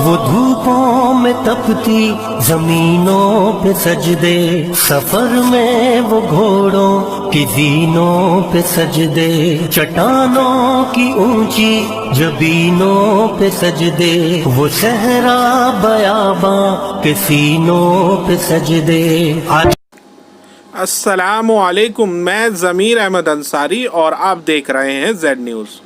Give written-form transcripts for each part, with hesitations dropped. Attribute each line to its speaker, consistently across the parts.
Speaker 1: وہ دھوپوں میں تپتی زمینوں پہ سجدے، سفر میں وہ گھوڑوں کی زینوں پہ سجدے، چٹانوں کی اونچی جبینوں پہ سجدے، وہ صحرا بیاباں کے سینوں پہ سجدے۔
Speaker 2: السلام علیکم، میں ضمیر احمد انصاری اور آپ دیکھ رہے ہیں زیڈ نیوز۔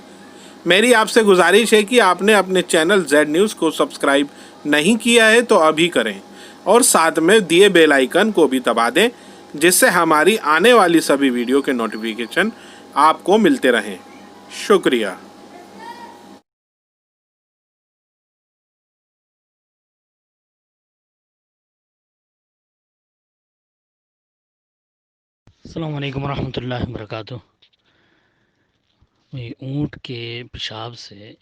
Speaker 2: میری آپ سے گزارش ہے کہ آپ نے اپنے چینل زیڈ نیوز کو سبسکرائب نہیں کیا ہے تو ابھی کریں، اور ساتھ میں دیے بیل آئیکن کو بھی دبا دیں، جس سے ہماری آنے والی سبھی ویڈیو کے نوٹیفیکیشن آپ کو ملتے رہیں۔ شکریہ۔
Speaker 3: السلام علیکم ورحمۃ اللہ وبرکاتہ۔ اونٹ کے پیشاب سے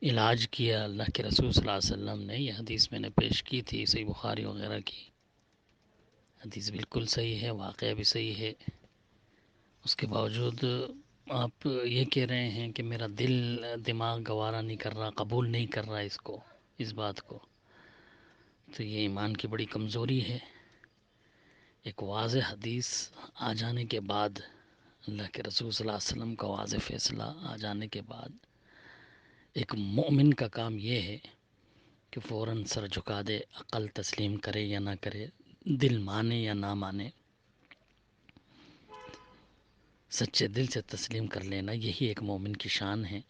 Speaker 3: علاج کیا اللہ کے رسول صلی اللہ علیہ وسلم نے، یہ حدیث میں نے پیش کی تھی صحیح بخاری وغیرہ کی۔ حدیث بالکل صحیح ہے، واقعہ بھی صحیح ہے، اس کے باوجود آپ یہ کہہ رہے ہیں کہ میرا دل دماغ گوارا نہیں کر رہا، قبول نہیں کر رہا اس بات کو، تو یہ ایمان کی بڑی کمزوری ہے۔ ایک واضح حدیث آ جانے کے بعد، اللہ کے رسول صلی اللہ علیہ وسلم کا واضح فیصلہ آ جانے کے بعد، ایک مومن کا کام یہ ہے کہ فوراً سر جھکا دے، عقل تسلیم کرے یا نہ کرے، دل مانے یا نہ مانے، سچے دل سے تسلیم کر لینا، یہی ایک مومن کی شان ہے۔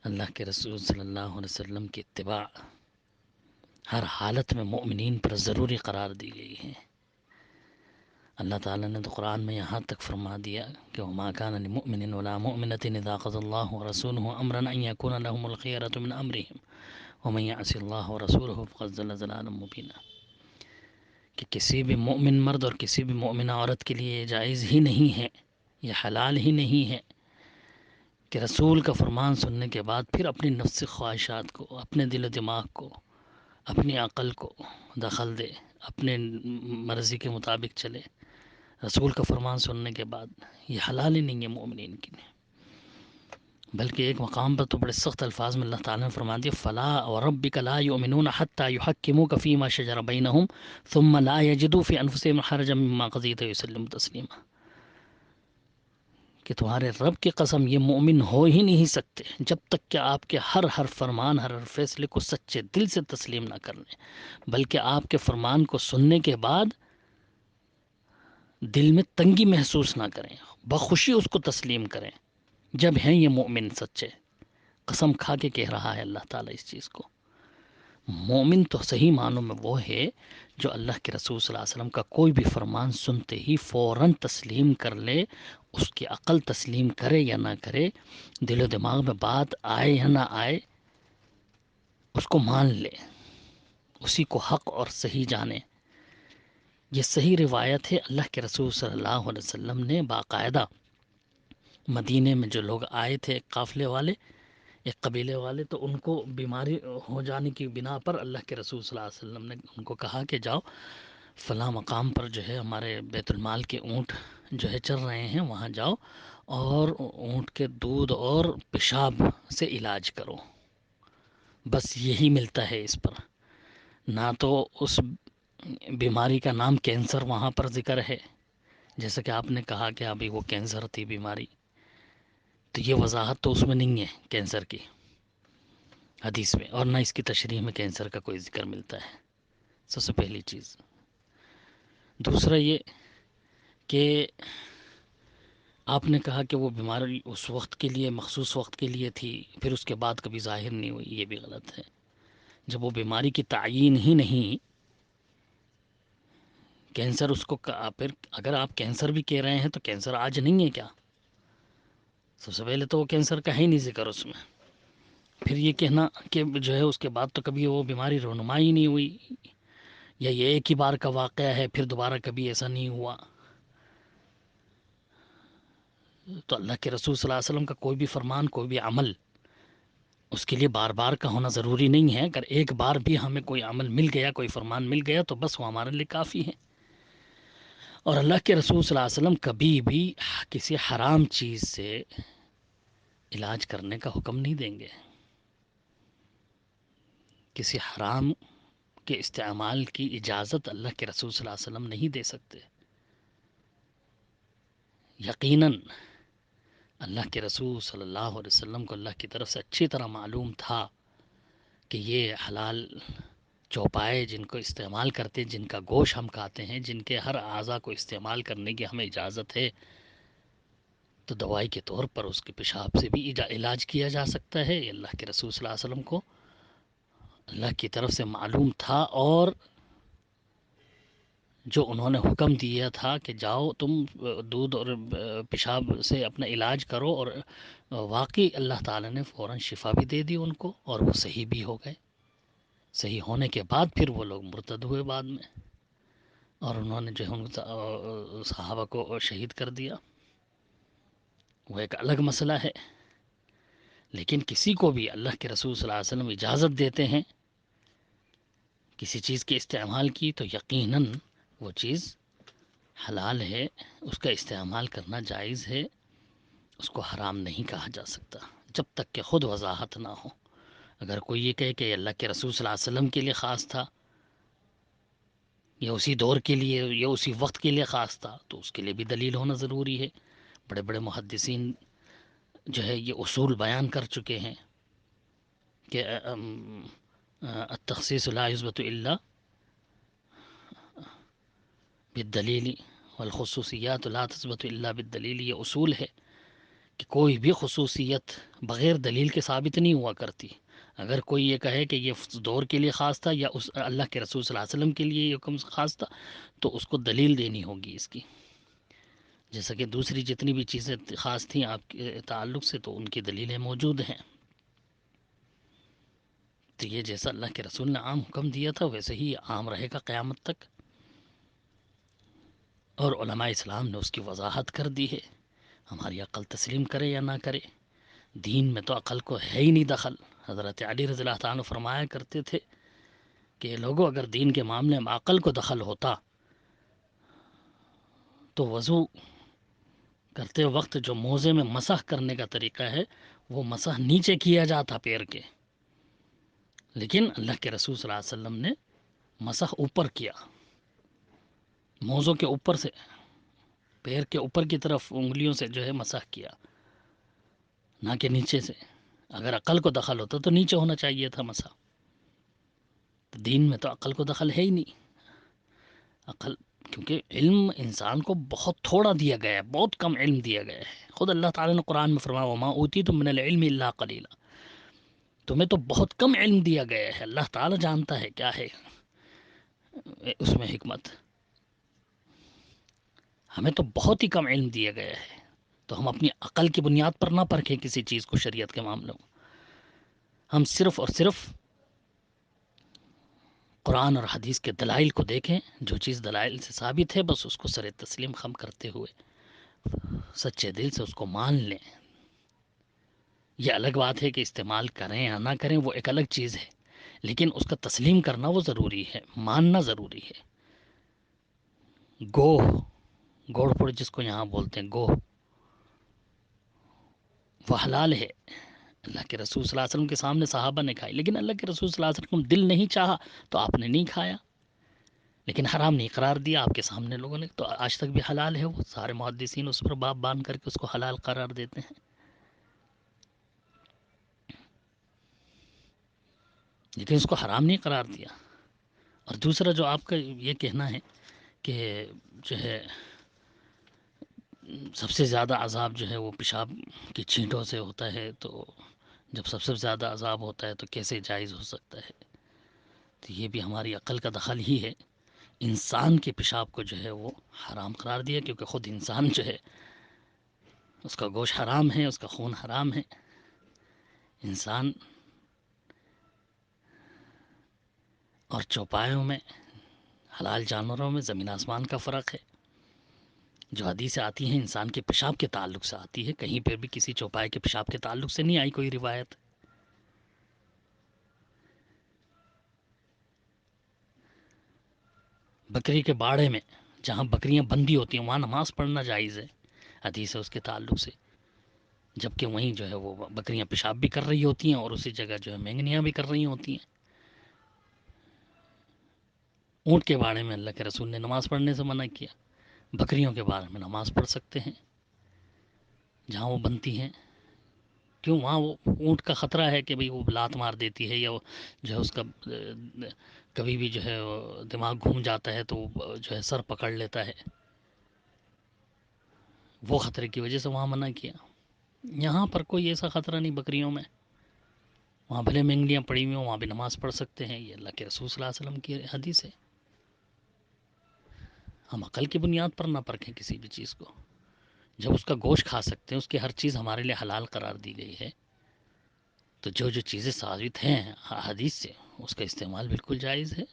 Speaker 3: اللہ کے رسول صلی اللہ علیہ وسلم کی اتباع ہر حالت میں مومنین پر ضروری قرار دی گئی ہے۔ اللہ تعالیٰ نے تو قرآن میں یہاں تک فرما دیا کہ وَمَا كَانَ لِمُؤْمِنٍ وَلَا مُؤْمِنَةٍ إِذَا قَضَى اللَّهُ وَرَسُولُهُ أَمْرًا أَن يَكُونَ لَهُمُ الْخِيَرَةُ مِنْ أَمْرِهِمْ وَمَن يَعْصِ اللَّهَ وَرَسُولَهُ فَقَدْ ضَلَّ ضَلَالًا مُبِينًا، کہ کسی بھی مومن مرد اور کسی بھی مومنہ عورت کے لیے یہ جائز ہی نہیں ہے، یہ حلال ہی نہیں ہے کہ رسول کا فرمان سننے کے بعد پھر اپنی نفسی خواہشات کو، اپنے دل و دماغ کو، اپنی عقل کو دخل دے، اپنے مرضی کے مطابق چلے۔ رسول کا فرمان سننے کے بعد یہ حلال ہی نہیں ہے مومنین کے لیے۔ بلکہ ایک مقام پر تو بڑے سخت الفاظ میں اللہ تعالیٰ نے فرما دیا فَلَا وَرَبِّكَ لَا يُؤْمِنُونَ حَتَّى يُحَكِّمُوكَ فِي مَا شَجَرَ بَيْنَهُمْ ثُمَّ لَا يَجِدُوا فِي أَنفُسِهِمْ حَرَجًا مِّمَّا قَضَيْتَ وَيُسَلِّمُوا تَسْلِيمًا، کہ تمہارے رب کی قسم یہ مومن ہو ہی نہیں سکتے جب تک کہ آپ کے ہر فرمان، ہر فیصلے کو سچے دل سے تسلیم نہ کر لیں، بلکہ آپ کے فرمان کو سننے کے بعد دل میں تنگی محسوس نہ کریں، بخوشی اس کو تسلیم کریں، جب ہیں یہ مومن سچے۔ قسم کھا کے کہہ رہا ہے اللہ تعالیٰ اس چیز کو۔ مومن تو صحیح معنوں میں وہ ہے جو اللہ کے رسول صلی اللہ علیہ وسلم کا کوئی بھی فرمان سنتے ہی فوراً تسلیم کر لے، اس کی عقل تسلیم کرے یا نہ کرے، دل و دماغ میں بات آئے یا نہ آئے، اس کو مان لے، اسی کو حق اور صحیح جانے۔ یہ صحیح روایت ہے، اللہ کے رسول صلی اللہ علیہ وسلم نے باقاعدہ مدینے میں جو لوگ آئے تھے، ایک قافلے والے، ایک قبیلے والے، تو ان کو بیماری ہو جانے کی بنا پر اللہ کے رسول صلی اللہ علیہ وسلم نے ان کو کہا کہ جاؤ فلاں مقام پر جو ہے ہمارے بیت المال کے اونٹ جو ہے چل رہے ہیں، وہاں جاؤ اور اونٹ کے دودھ اور پیشاب سے علاج کرو، بس یہی ملتا ہے اس پر۔ نہ تو اس بیماری کا نام کینسر وہاں پر ذکر ہے، جیسا کہ آپ نے کہا کہ ابھی وہ کینسر تھی بیماری، تو یہ وضاحت تو اس میں نہیں ہے کینسر کی حدیث میں، اور نہ اس کی تشریح میں کینسر کا کوئی ذکر ملتا ہے، سب سے پہلی چیز۔ دوسرا یہ کہ آپ نے کہا کہ وہ بیماری اس وقت کے لیے، مخصوص وقت کے لیے تھی، پھر اس کے بعد کبھی ظاہر نہیں ہوئی، یہ بھی غلط ہے۔ جب وہ بیماری کی تعیین ہی نہیں، کینسر اس کو پھر اگر آپ کینسر بھی کہہ رہے ہیں تو کینسر آج نہیں ہے کیا؟ سب سے پہلے تو وہ کینسر کا ہے نہیں ذکر اس میں، پھر یہ کہنا کہ جو ہے اس کے بعد تو کبھی وہ بیماری رونما ہی نہیں ہوئی، یا یہ ایک ہی بار کا واقعہ ہے پھر دوبارہ کبھی ایسا نہیں ہوا، تو اللہ کے رسول صلی اللہ علیہ وسلم کا کوئی بھی فرمان، کوئی بھی عمل، اس کے لیے بار بار کا ہونا ضروری نہیں ہے۔ اگر ایک بار بھی ہمیں کوئی عمل مل گیا، کوئی فرمان مل گیا، تو بس وہ ہمارے لیے کافی ہے۔ اور اللہ کے رسول صلی اللہ علیہ وسلم کبھی بھی کسی حرام چیز سے علاج کرنے کا حکم نہیں دیں گے، کسی حرام کے استعمال کی اجازت اللہ کے رسول صلی اللہ علیہ وسلم نہیں دے سکتے۔ یقیناً اللہ کے رسول صلی اللہ علیہ وسلم کو اللہ کی طرف سے اچھی طرح معلوم تھا کہ یہ حلال چوپائے جن کو استعمال کرتے ہیں، جن کا گوشت ہم کھاتے ہیں، جن کے ہر اعضاء کو استعمال کرنے کی ہمیں اجازت ہے، تو دوائی کے طور پر اس کے پیشاب سے بھی علاج کیا جا سکتا ہے۔ یہ اللہ کے رسول صلی اللہ علیہ وسلم کو اللہ کی طرف سے معلوم تھا، اور جو انہوں نے حکم دیا تھا کہ جاؤ تم دودھ اور پیشاب سے اپنا علاج کرو، اور واقعی اللہ تعالیٰ نے فوراً شفا بھی دے دی ان کو، اور وہ صحیح بھی ہو گئے۔ صحیح ہونے کے بعد پھر وہ لوگ مرتد ہوئے بعد میں، اور انہوں نے جو ہے ان صحابہ کو شہید کر دیا، وہ ایک الگ مسئلہ ہے۔ لیکن کسی کو بھی اللہ کے رسول صلی اللہ علیہ وسلم اجازت دیتے ہیں کسی چیز کے استعمال کی، تو یقیناً وہ چیز حلال ہے، اس کا استعمال کرنا جائز ہے، اس کو حرام نہیں کہا جا سکتا جب تک کہ خود وضاحت نہ ہو۔ اگر کوئی یہ کہے کہ یہ اللہ کے رسول صلی اللہ علیہ وسلم کے لیے خاص تھا، یا اسی دور کے لیے یا اسی وقت کے لیے خاص تھا، تو اس کے لیے بھی دلیل ہونا ضروری ہے۔ بڑے بڑے محدثین جو ہے یہ اصول بیان کر چکے ہیں کہ التخصیص لا یثبت الا بالدلیل والخصوصیات لا تثبت الا بالدلیل، یہ اصول ہے کہ کوئی بھی خصوصیت بغیر دلیل کے ثابت نہیں ہوا کرتی۔ اگر کوئی یہ کہے کہ یہ اس دور کے لیے خاص تھا یا اس اللہ کے رسول صلی اللہ علیہ وسلم کے لیے یہ حکم خاص تھا، تو اس کو دلیل دینی ہوگی اس کی، جیسا کہ دوسری جتنی بھی چیزیں خاص تھیں آپ کے تعلق سے، تو ان کی دلیلیں موجود ہیں۔ تو یہ جیسا اللہ کے رسول نے عام حکم دیا تھا، ویسے ہی عام رہے گا قیامت تک، اور علماء اسلام نے اس کی وضاحت کر دی ہے۔ ہماری عقل تسلیم کرے یا نہ کرے، دین میں تو عقل کو ہے ہی نہیں دخل۔ حضرت علی رضی اللہ تعالیٰ عنہ فرمایا کرتے تھے کہ لوگوں اگر دین کے معاملے میں عقل کو دخل ہوتا تو وضو کرتے وقت جو موزے میں مسح کرنے کا طریقہ ہے، وہ مسح نیچے کیا جاتا پیر کے، لیکن اللہ کے رسول صلی اللہ علیہ وسلم نے مسح اوپر کیا، موزوں کے اوپر سے، پیر کے اوپر کی طرف انگلیوں سے جو ہے مسح کیا، نہ کہ نیچے سے۔ اگر عقل کو دخل ہوتا تو نیچے ہونا چاہیے تھا مسح۔ تو دین میں تو عقل کو دخل ہے ہی نہیں۔ عقل، کیونکہ علم انسان کو بہت تھوڑا دیا گیا ہے، بہت کم علم دیا گیا ہے۔ خود اللہ تعالیٰ نے قرآن میں فرمایا وما اوتیتم من العلم الا قلیلا، تمہیں تو بہت کم علم دیا گیا ہے۔ اللہ تعالیٰ جانتا ہے کیا ہے اس میں حکمت، ہمیں تو بہت ہی کم علم دیا گیا ہے، تو ہم اپنی عقل کی بنیاد پر نہ پرکھیں کسی چیز کو شریعت کے معاملوں میں۔ ہم صرف اور صرف قرآن اور حدیث کے دلائل کو دیکھیں، جو چیز دلائل سے ثابت ہے بس اس کو سر تسلیم خم کرتے ہوئے سچے دل سے اس کو مان لیں۔ یہ الگ بات ہے کہ استعمال کریں یا نہ کریں، وہ ایک الگ چیز ہے، لیکن اس کا تسلیم کرنا وہ ضروری ہے، ماننا ضروری ہے۔ گوڑ پڑ جس کو یہاں بولتے ہیں گوہ، وہ حلال ہے۔ اللہ کے رسول صلی اللہ علیہ وسلم کے سامنے صحابہ نے کھائی، لیکن اللہ کے رسول صلی اللہ علیہ وسلم دل نہیں چاہا تو آپ نے نہیں کھایا، لیکن حرام نہیں قرار دیا آپ کے سامنے لوگوں نے، تو آج تک بھی حلال ہے۔ وہ سارے محدثین اس پر باب باندھ کر کے اس کو حلال قرار دیتے ہیں، لیکن اس کو حرام نہیں قرار دیا۔ اور دوسرا جو آپ کا یہ کہنا ہے کہ جو ہے سب سے زیادہ عذاب جو ہے وہ پیشاب کی چھینٹوں سے ہوتا ہے، تو جب سب سے زیادہ عذاب ہوتا ہے تو کیسے جائز ہو سکتا ہے؟ تو یہ بھی ہماری عقل کا دخل ہی ہے۔ انسان کے پیشاب کو جو ہے وہ حرام قرار دیا، کیونکہ خود انسان جو ہے اس کا گوشت حرام ہے، اس کا خون حرام ہے۔ انسان اور چوپایوں میں، حلال جانوروں میں زمین آسمان کا فرق ہے۔ جو حدیثیں آتی ہیں انسان کے پیشاب کے تعلق سے آتی ہے، کہیں پہ بھی کسی چوپائے کے پیشاب کے تعلق سے نہیں آئی کوئی روایت۔ بکری کے باڑے میں جہاں بکریاں بندی ہوتی ہیں وہاں نماز پڑھنا جائز ہے، حدیث ہے اس کے تعلق سے، جبکہ وہیں جو ہے وہ بکریاں پیشاب بھی کر رہی ہوتی ہیں اور اسی جگہ جو ہے مینگنیاں بھی کر رہی ہوتی ہیں۔ اونٹ کے بارے میں اللہ کے رسول نے نماز پڑھنے سے منع کیا، بکریوں کے بارے میں نماز پڑھ سکتے ہیں جہاں وہ بنتی ہیں۔ کیوں؟ وہاں وہ اونٹ کا خطرہ ہے کہ بھئی وہ لات مار دیتی ہے، یا وہ جو ہے اس کا کبھی بھی جو ہے وہ دماغ گھوم جاتا ہے تو وہ جو ہے سر پکڑ لیتا ہے، وہ خطرے کی وجہ سے وہاں منع کیا۔ یہاں پر کوئی ایسا خطرہ نہیں بکریوں میں، وہاں بھلے مینگلیاں پڑی ہوئی ہوں وہاں بھی نماز پڑھ سکتے ہیں، یہ اللہ کے رسول صلی اللہ علیہ وسلم کی حدیث ہے۔ ہم عقل کی بنیاد پر نہ پرکھیں کسی بھی چیز کو، جب اس کا گوشت کھا سکتے ہیں، اس کی ہر چیز ہمارے لیے حلال قرار دی گئی ہے، تو جو جو چیزیں ثابت ہیں حدیث سے اس کا استعمال بالکل جائز ہے۔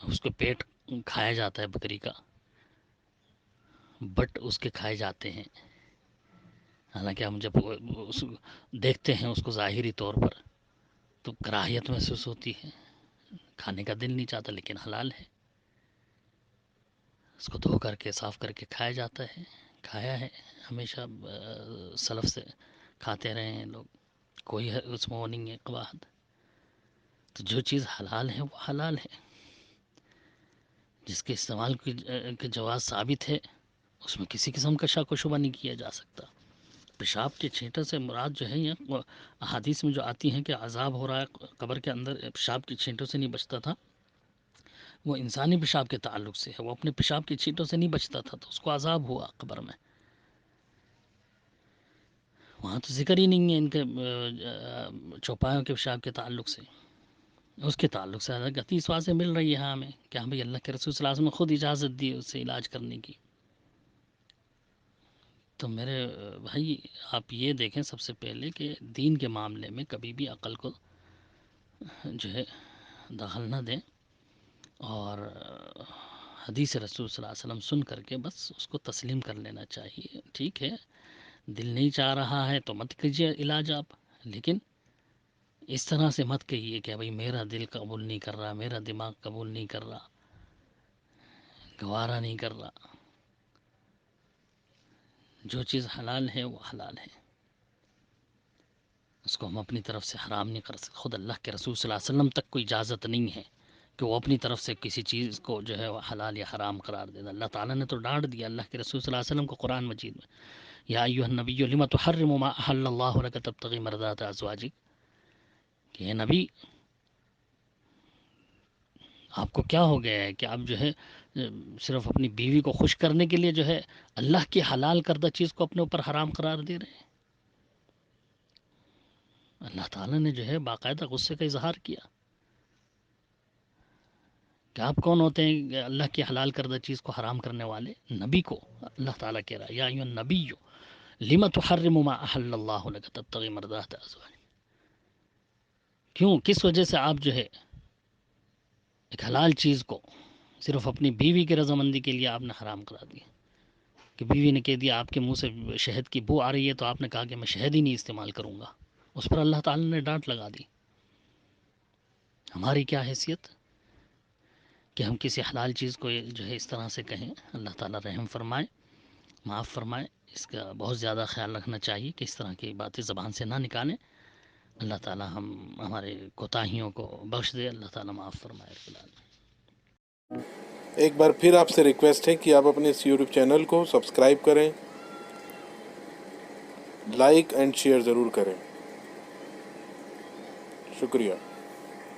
Speaker 3: اس کو پیٹ کھایا جاتا ہے بکری کا، بٹ اس کے کھائے جاتے ہیں، حالانکہ ہم جب دیکھتے ہیں اس کو ظاہری طور پر تو کراہیت محسوس ہوتی ہے، کھانے کا دل نہیں چاہتا، لیکن حلال ہے۔ اس کو دھو کر کے صاف کر کے کھایا جاتا ہے، کھایا ہے، ہمیشہ سلف سے کھاتے رہے ہیں لوگ، کوئی اس میں وہ نہیں ہے قباحت۔ تو جو چیز حلال ہے وہ حلال ہے، جس کے استعمال کی جواز ثابت ہے اس میں کسی قسم کا شک و شبہ نہیں کیا جا سکتا۔ پیشاب کے چھینٹے سے مراد جو ہے یہ احادیث میں جو آتی ہیں کہ عذاب ہو رہا ہے قبر کے اندر، پیشاب کے چھینٹوں سے نہیں بچتا تھا، وہ انسانی پیشاب کے تعلق سے ہے، وہ اپنے پیشاب کے چھینٹوں سے نہیں بچتا تھا تو اس کو عذاب ہوا قبر میں۔ وہاں تو ذکر ہی نہیں ہے ان کے چوپایوں کے پیشاب کے تعلق سے، اس کے تعلق سے حدیث واضح مل رہی ہے ہمیں کہ ہاں بھائی اللہ کے رسول صلی اللہ علیہ وسلم نے خود اجازت دی اس سے علاج کرنے کی۔ تو میرے بھائی آپ یہ دیکھیں سب سے پہلے کہ دین کے معاملے میں کبھی بھی عقل کو جو ہے دخل نہ دیں، اور حدیث رسول صلی اللہ علیہ وسلم سن کر کے بس اس کو تسلیم کر لینا چاہیے۔ ٹھیک ہے دل نہیں چاہ رہا ہے تو مت کیجیے علاج آپ، لیکن اس طرح سے مت کہیے کہ بھائی میرا دل قبول نہیں کر رہا، میرا دماغ قبول نہیں کر رہا، گوارا نہیں کر رہا۔ جو چیز حلال ہے وہ حلال ہے، اس کو ہم اپنی طرف سے حرام نہیں کر سکتے۔ خود اللہ کے رسول صلی اللہ علیہ وسلم تک کوئی اجازت نہیں ہے کہ وہ اپنی طرف سے کسی چیز کو جو ہے وہ حلال یا حرام قرار دے۔ اللہ تعالیٰ نے تو ڈانٹ دیا اللہ کے رسول صلی اللہ علیہ وسلم کو قرآن مجید میں، یا ایھا النبی لم تحرم ما احل اللہ لک تبتغی مرضات ازواجک، کہ اے نبی آپ کو کیا ہو گیا ہے کہ آپ جو ہے صرف اپنی بیوی کو خوش کرنے کے لیے جو ہے اللہ کی حلال کردہ چیز کو اپنے اوپر حرام قرار دے رہے ہیں۔ اللہ تعالیٰ نے جو ہے باقاعدہ غصے کا اظہار کیا کہ آپ کون ہوتے ہیں کہ اللہ کی حلال کردہ چیز کو حرام کرنے والے؟ نبی کو اللہ تعالیٰ کہہ رہا ہے یا ایھا النبی لم تحرم ما احل اللہ لک تبتغی مرضات ازواجک، کیوں کس وجہ سے آپ جو ہے ایک حلال چیز کو صرف اپنی بیوی کی رضامندی کے لیے آپ نے حرام کرا دیا؟ کہ بیوی نے کہہ دیا آپ کے منہ سے شہد کی بو آ رہی ہے تو آپ نے کہا کہ میں شہد ہی نہیں استعمال کروں گا، اس پر اللہ تعالیٰ نے ڈانٹ لگا دی۔ ہماری کیا حیثیت کہ ہم کسی حلال چیز کو جو ہے اس طرح سے کہیں؟ اللہ تعالیٰ رحم فرمائے، معاف فرمائے، اس کا بہت زیادہ خیال رکھنا چاہیے کہ اس طرح کی باتیں زبان سے نہ نکالیں۔ اللہ تعالیٰ ہمارے کوتاہیوں کو بخش دے، اللہ تعالیٰ معاف فرمائے رب العالمین۔
Speaker 2: ایک بار پھر آپ سے ریکویسٹ ہے کہ آپ اپنے اس یوٹیوب چینل کو سبسکرائب کریں، لائک اینڈ شیئر ضرور کریں۔ شکریہ۔